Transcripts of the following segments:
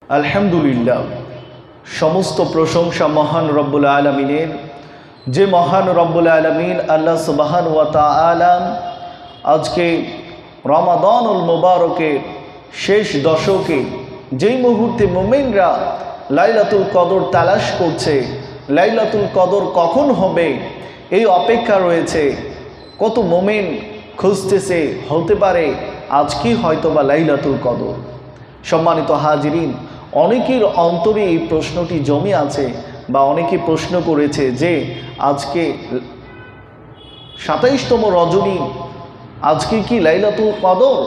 আলহামদুলিল্লাহ, সমস্ত প্রশংসা মহান রব্বুল আলমিনের। যে মহান রব্বুল আলমিন আল্লাহ সুবহানাহু ওয়া তাআলা আজকে রমাদানুল মুবারকের শেষ দশকে যেই মুহূর্তে মুমিনরা লাইলাতুল কদর তালাশ করছে, লাইলাতুল কদর কখন হবে এই অপেক্ষা রয়েছে। কত মুমিন খুঁজতেছে, হতে পারে আজকে হয়তোবা লাইলাতুল কদর। সম্মানিত হাজিরিন, অনেকের অন্তরে এই প্রশ্নটি জমে আছে বা অনেকে প্রশ্ন করেছে যে আজকে ২৭তম রজনী, আজকে কি লাইলাতুল কদর?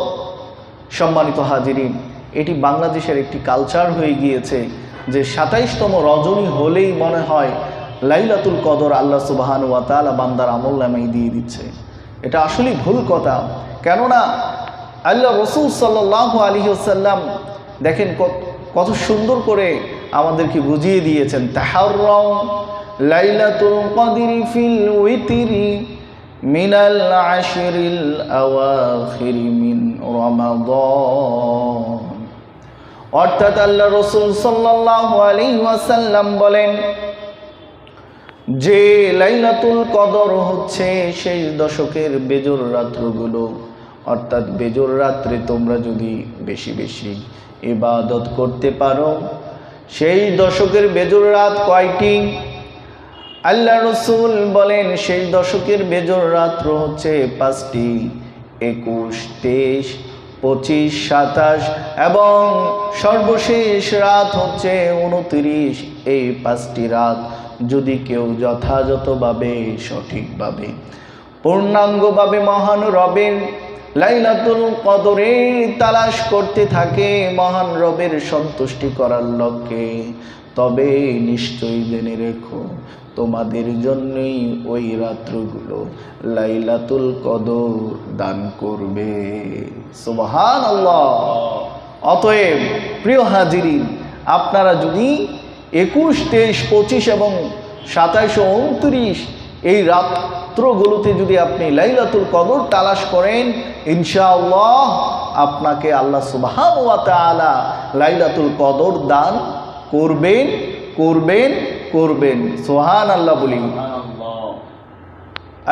সম্মানিত হাজিরিন, এটি বাংলাদেশের একটি কালচার হয়ে গিয়েছে যে ২৭তম রজনী হলেই মনে হয় লাইলাতুল কদর আল্লাহ সুবহানাহু ওয়া তাআলা বান্দার আমলনামায় দিয়ে দিচ্ছে। এটা আসলেই ভুল কথা। কেননা আল্লাহ রাসূল সাল্লাল্লাহু আলাইহি ওয়াসাল্লাম দেখেন কত সুন্দর করে আমাদেরকে বুঝিয়ে দিয়েছেন, তাহাররাউ লাইলাতুল কদরি ফিল উইতরি মিনাল আশরিল আওয়াখির মিন রমাদান। অর্থাৎ আল্লাহ রাসূল সাল্লাল্লাহু আলাইহি ওয়াসাল্লাম বলেন যে লাইলাতুল কদর হচ্ছে শেষ দশকের বেজোর রাত্রগুলো। অর্থাৎ বেজোর রাত্রে তোমরা যদি বেশি বেশি ইবাদত করতে পারো। সেই দশকের বেজোর রাত কয়টি? আল্লাহ রাসূল বলেন সেই দশকের বেজোর রাত্র হচ্ছে 5টি, 21, 23, 25, 27 এবং সর্বশেষ রাত হচ্ছে 29। এই 5টি রাত যদি কেউ যথাযথভাবে, সঠিকভাবে, পূর্ণাঙ্গভাবে মহান রবের লাইলাতুল কদরের তালাশ করতে থাকে, মহান রবের সন্তুষ্টি করার লক্ষ্যে, তবে নিশ্চয়ই জেনে রেখো তোমাদের জন্যই ওই রাত্রগুলো লাইলাতুল কদর দান করবে। সুবহানাল্লাহ। অতএব প্রিয় হাজিরিন, আপনারা যদি 21, 23, 25 এবং 27 ও 29 এই রাত্রগুলোতে যদি আপনি লাইলাতুল কদর তালাশ করেন, ইনশাআল্লাহ আপনাকে আল্লাহ সুবহানাহু ওয়া তাআলা লাইলাতুল কদর দান করবেন করবেন করবেন। সুবহানাল্লাহ বলি।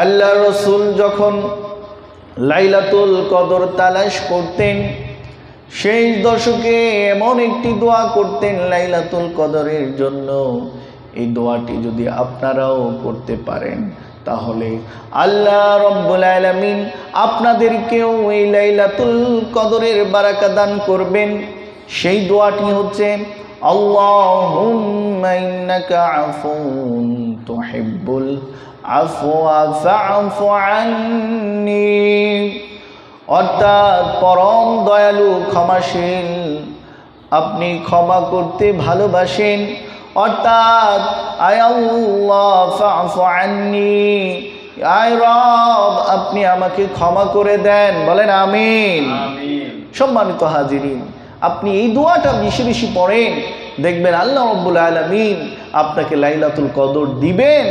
আল্লাহ রাসূল যখন লাইলাতুল কদর তালাশ করতেন, সেই দশকে এমন একটি দোয়া করতেন লাইলাতুল কদরের জন্য। এই দোয়াটি যদি আপনারাও করতে পারেন তাহলে আল্লাহ রাব্বুল আলামিন আপনাদেরকেও এই লাইলাতুল কদরের বারাকা দান করবেন। সেই দোয়াটি হচ্ছে আল্লাহুম্মা ইন্নাকা আফুউন তুহিব্বুল আফওয়া ফা'ফু আন্নী। অর্থাৎ পরম দয়ালু, ক্ষমাশীল, আপনি ক্ষমা করতে ভালোবাসেন। অর্থাৎ আয় আল্লাহ ফা'ফু আন্নী, আয় রব আপনি আমাকে ক্ষমা করে দেন। বলেন আমিন। সম্মানিত হাজিরিন, আপনি এই দোয়াটা বেশি বেশি পড়েন, দেখবেন আল্লাহ রাব্বুল আলামিন আপনাকে লাইলাতুল কদর দিবেন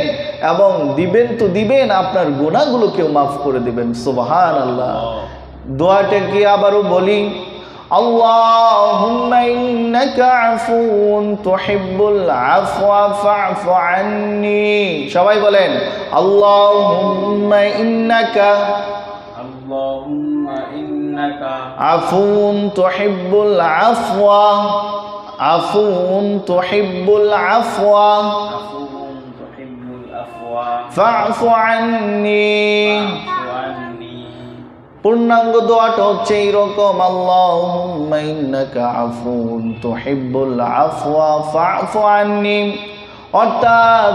এবং দিবেন তো দিবেন, আপনার গুনাহগুলোকেও মাফ করে দিবেন। সুবহানাল্লাহ। দোয়াটা কি আবারও বলি, আল্লাহুম্মা ইন্নাকা আফুউন তুহিব্বুল আফওয়া ফা'ফু আন্নী। সবাই বলেন আল্লাহুম্মা ইন্নাকা আফুউন তুহিব্বুল আফওয়া ফা'ফু আন্নী। পূর্ণাঙ্গ দোয়াটা হচ্ছে এইরকম, আল্লাহুম্মা ইন্নাকা আফুউন তুহিব্বুল আফওয়া ফা'ফু আন্নী। অর্থাৎ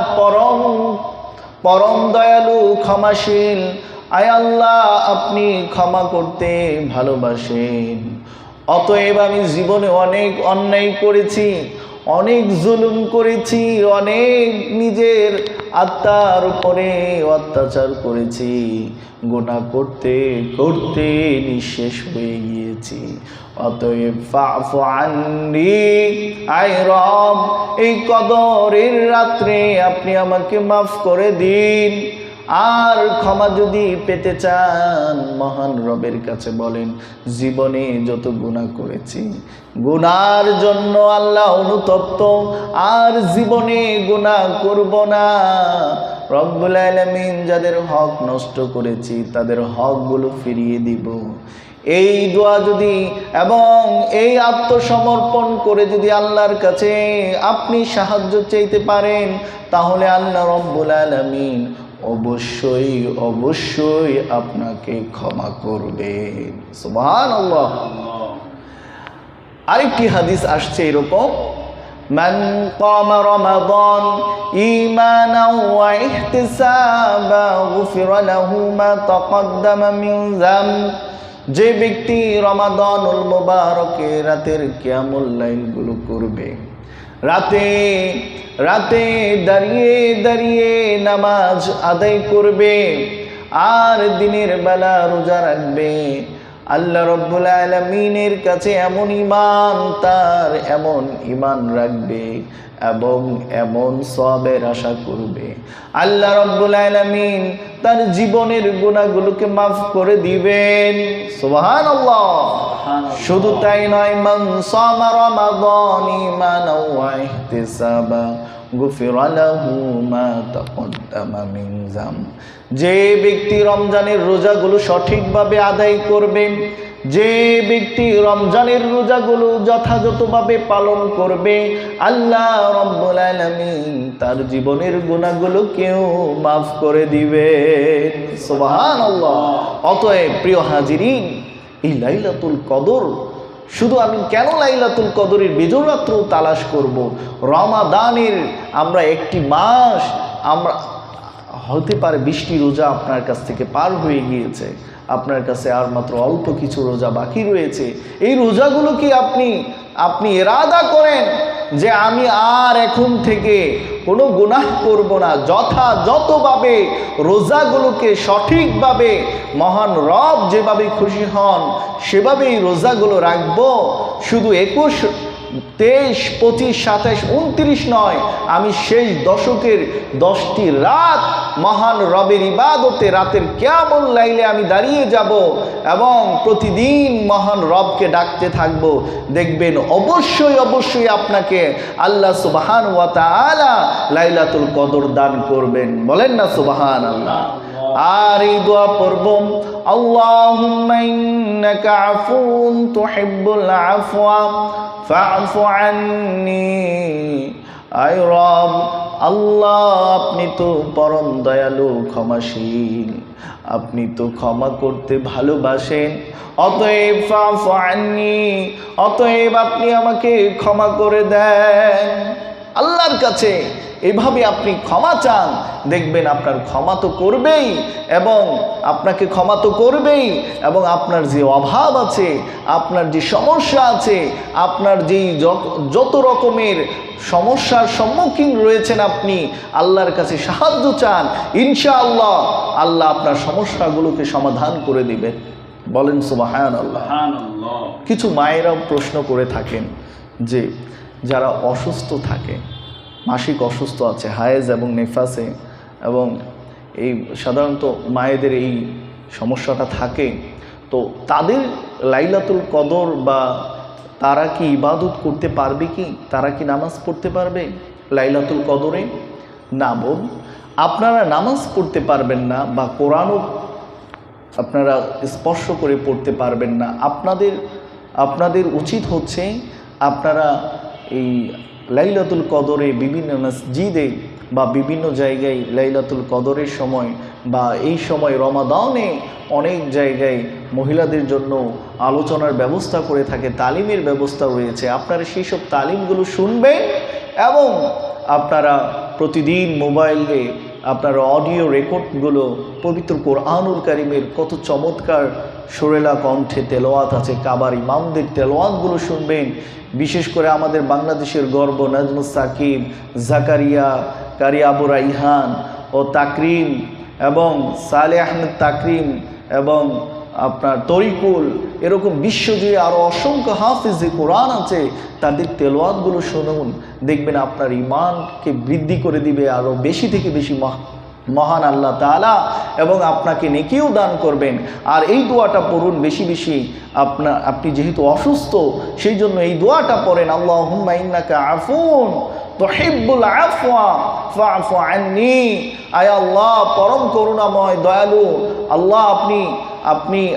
পরম দয়ালু, ক্ষমাশীল, আয় আল্লাহ আপনি ক্ষমা করতে ভালোবাসেন। অতএব আমি জীবনে অনেক অন্যায় করেছি, অনেক জুলুম করেছি, অনেক নিজের আত্মার উপরে অত্যাচার করেছি, গুনাহ করতে করতে নিঃশেষ হয়ে গিয়েছি। অতএব ফা'ফু আন্নী, আয় রব এই কদরের রাত্রে আপনি আমাকে মাফ করে দিন, আর ক্ষমা যদি পেতে চান মহান রবের কাছে বলেন, জীবনে যত গুনাহ করেছি গুনার জন্য আল্লাহ অনুতপ্ত, আর জীবনে গুনাহ করব না। রব্বুল আলামিন যাদের হক নষ্ট করেছি তাদের হকগুলো ফিরিয়ে দিব। এই দোয়া যদি এবং এই আত্মসমর্পণ করে যদি আল্লাহর কাছে আপনি সাহায্য চাইতে পারেন, তাহলে আল্লাহ রব্বুল আলামিন অবশ্যই অবশ্যই আপনাকে ক্ষমা করবেন। সুবহানাল্লাহ। আরেকটি হাদিস আসছে এরকম, মান কামা রমাদান ঈমানান ওয়া ইহতিসাবা গুফিরা লাহু মা তাকদ্দামা মিন যামব। যে ব্যক্তি রমাদানুল মুবারকে রাতের কিয়ামুল লাইলগুলো করবে, রাতে রাতে দাঁড়িয়ে দাঁড়িয়ে নামাজ আদায় করবে, আর দিনের বেলা রোজা রাখবে, আল্লাহ রব্বুল আলামিনের কাছে এমন ঈমান, তার এমন ঈমান রাখবে এবং এমন সওয়াবের আশা করবে, আল্লাহ রব্বুল আলামিন তার জীবনের গুনাহগুলোকে মাফ করে দিবেন। সুবহানাল্লাহ। শুধু তাই নয়, মান সামা রমাদান ঈমানান ওয়া ইহতিসাবা গুফিরা লাহু মা তাকদ্দামা মিন যামব। যে ব্যক্তি রমজানের রোজাগুলো সঠিকভাবে আদায় করবে, যে ব্যক্তি রমজানের রোজাগুলো যথাযথভাবে পালন করবে, আল্লাহ রব্বুল আলামিন তার জীবনের গুনাহগুলোকেও মাফ করে দিবেন। সুবহানাল্লাহ। অতএব প্রিয় হাজিরিন, এই লাইলাতুল কদর, শুধু আমি কেন লাইলাতুল কদরের বিজয় রাত্র তালাশ করব? রমাদানের আমরা একটি মাস, আমরা হতে পারে 20টি রোজা আপনার কাছ থেকে পার হয়ে গিয়েছে, আপনার কাছে আর মাত্র অল্প কিছু রোজা বাকি রয়েছে। এই রোজাগুলো কি আপনি ইরাদা করেন যে আমি আর এখন থেকে কোনো গুনাহ করব না, যথাযথভাবে রোজাগুলোকে সঠিকভাবে মহান রব যেভাবে খুশি হন সেভাবেই রোজাগুলো রাখবো। শুধু 21, 23, 25, 27, 29 নয়, আমি শেষ দশকের 10টি রাত মহান রবের ইবাদতে রাতের কিয়ামুল লাইলে আমি দাঁড়িয়ে যাব এবং প্রতিদিন মহান রবকে ডাকতে থাকব। দেখবেন অবশ্যই অবশ্যই আপনাকে আল্লাহ সুবহানাহু ওয়া তাআলা লাইলাতুল কদর দান করবেন। বলেন না সুবহানাল্লাহ। আর এই দোয়া পড়ব, আল্লাহুম্মা ইন্নাকা আফুউন তুহিব্বুল আফওয়া ফা'ফু আন্নী। আয় রব, আল্লাহ আপনি তো পরম দয়ালু ক্ষমাশীল, আপনি তো ক্ষমা করতে ভালোবাসেন, অতএব ফা'ফু আন্নী, অতএব আপনি আমাকে ক্ষমা করে দেন। আল্লাহর কাছে এভাবে আপনি ক্ষমা চান, দেখবেন আপনার ক্ষমা তো করবেই এবং আপনাকে ক্ষমা তো করবেই, এবং আপনার যে অভাব আছে, আপনার যে সমস্যা আছে, আপনার যেই যত রকমের সমস্যার সম্মুখীন রয়েছেন আপনি আল্লাহর কাছে সাহায্য চান, ইনশাআল্লাহ আল্লাহ আপনার সমস্যাগুলোকে সমাধান করে দিবেন। বলেন সুবহানাল্লাহ। কিছু মায়েরাও প্রশ্ন করে থাকেন যে যারা অসুস্থ থাকে, মাসিক অসুস্থ আছে, হায়েজ এবং নেফাসে, এবং এই সাধারণত মায়েদের এই সমস্যাটা থাকে, তো তাদের লাইলাতুল কদর বা তারা কি ইবাদত করতে পারবে কি? তারা কি নামাজ পড়তে পারবে লাইলাতুল কদরে? না বোন, আপনারা নামাজ পড়তে পারবেন না বা কোরআনও আপনারা স্পর্শ করে পড়তে পারবেন না। আপনাদের উচিত হচ্ছে আপনারা এই লাইলাতুল কদরে বিভিন্ন মসজিদে বা বিভিন্ন জায়গায় লাইলাতুল কদরের সময় বা এই সময় রমাদানে অনেক জায়গায় মহিলাদের জন্য আলোচনার ব্যবস্থা করে থাকে, তালিমের ব্যবস্থা রয়েছে। আপনারা সেই সব তালিমগুলো শুনবেন এবং আপনারা প্রতিদিন মোবাইলে আপনারা অডিও রেকর্ডগুলো পবিত্র কোরআনুল কারীমের কত চমৎকার সুরেলা কণ্ঠে তেলাওয়াত আছে, কাবার ইমামদের তেলাওয়াতগুলো শুনবেন। বিশেষ করে আমাদের বাংলাদেশের গর্ব নাজমুস সাকিব, জাকারিয়া, কারি আবু রাইহান ও তাকরিম এবং সালেহ আহমেদ তাকরিম এবং আপনার তরিকুল, এরকম বিশ্বজুড়ে আরও অসংখ্য হাফিজে কোরআন আছে, তাদের তেলাওয়াতগুলো শুনুন, দেখবেন আপনার ঈমানকে বৃদ্ধি করে দিবে, আরও বেশি থেকে বেশি মহান আল্লাহ তাআলা এবং আপনাকে নেকিও দান করবেন। আর এই দোয়াটা পড়ুন বেশি বেশি। আপনি যেহেতু অসুস্থ সেই জন্য এই দোয়াটা পড়েন, আল্লাহুম্মা ইন্নাকা আফুন তুহিব্বুল আফওয়া ফা'ফু আন্নি। আয় আল্লাহ, পরম করুণাময় দয়ালু আল্লাহ,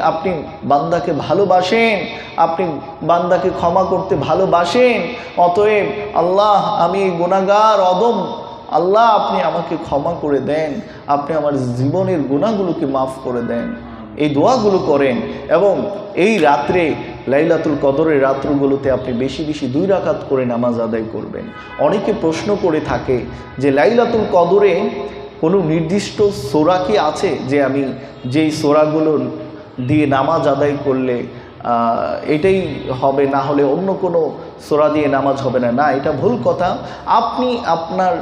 আপনি বান্দাকে ভালোবাসেন, আপনি বান্দাকে ক্ষমা করতে ভালোবাসেন। অতএব আল্লাহ, আমি গুনাহগার অদম, আল্লাহ আপনি আমাকে ক্ষমা করে দেন, আপনি আমার জীবনের গুনাহগুলোকে মাফ করে দেন। এই দোয়াগুলো করেন এবং এই রাত্রে লাইলাতুল কদরের রাত্রগুলোতে আপনি বেশি বেশি 2 রাকাত করে নামাজ আদায় করবেন। অনেকে প্রশ্ন করে থাকে যে লাইলাতুল কদরে কোনো নির্দিষ্ট সূরা কি আছে, যে আমি যেই সূরাগুলো দিয়ে নামাজ আদায় করলে এটাই হবে, না হলে অন্য কোনো সূরা দিয়ে নামাজ হবে না? না, এটা ভুল কথা। আপনি আপনার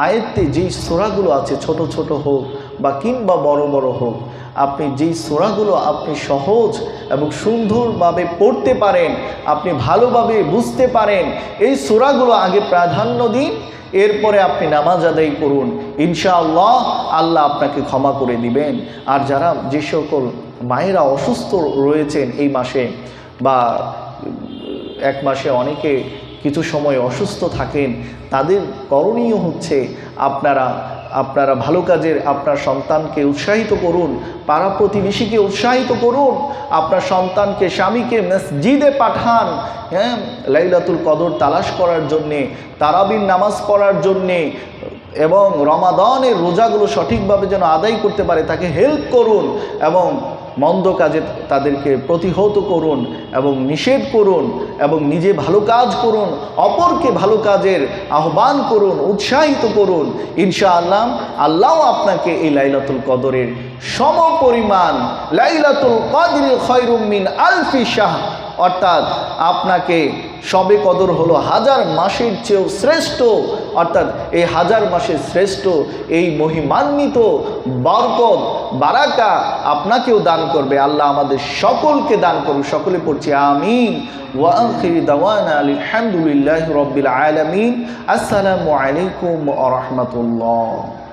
আয়াতে যেই সূরাগুলো আছে, ছোট ছোট হোক বা কিংবা বড় বড় হোক, আপনি যেই সূরাগুলো আপনি সহজ এবং সুন্দরভাবে পড়তে পারেন, আপনি ভালোভাবে বুঝতে পারেন, এই সূরাগুলো আগে প্রাধান্য দিন, এরপরে আপনি নামাজ আদায় করুন। ইনশাআল্লাহ আল্লাহ আপনাকে ক্ষমা করে দিবেন। আর যারা যে সকল মায়েরা অসুস্থ রয়েছেন এই মাসে বা 1 মাসে অনেকে কিছু সময় অসুস্থ থাকেন, তাদের করণীয় হচ্ছে আপনারা ভালো কাজের আপনার সন্তানকে উৎসাহিত করুন, পাড়া প্রতিবেশীকে উৎসাহিত করুন, আপনার সন্তানকে স্বামীকে মসজিদে পাঠান, হ্যাঁ, লাইলাতুল কদর তালাশ করার জন্যে, তারাবির নামাজ পড়ার জন্যে এবং রমাদানের রোজাগুলো সঠিকভাবে যেন আদায় করতে পারে তাকে হেল্প করুন এবং মন্দ কাজে তাদেরকে প্রতিহত করুন এবং নিষেধ করুন এবং নিজে ভালো কাজ করুন, অপরকে ভালো কাজের আহ্বান করুন, উৎসাহিত করুন। ইনশাআল্লাহ আল্লাহ আপনাকে এই লাইলাতুল কদরের সমপরিমাণ, লাইলাতুল কদর খায়রুম মিন আলফি শাহর, অর্থাৎ আপনাকে শবে কদর হলো 1000 মাসের চেয়েও শ্রেষ্ঠ, অর্থাৎ এই 1000 মাসের শ্রেষ্ঠ এই মহিমান্বিত বরকত বারাকা আপনাকেও দান করবে। আল্লাহ আমাদের সকলকে দান করুন। সকলে পড়ছি আমিন। ওয়া আখিরু দাওয়ানা আলহামদুলিল্লাহি রাব্বিল আলামিন। আসসালামু আলাইকুম ওয়া রাহমাতুল্লাহ।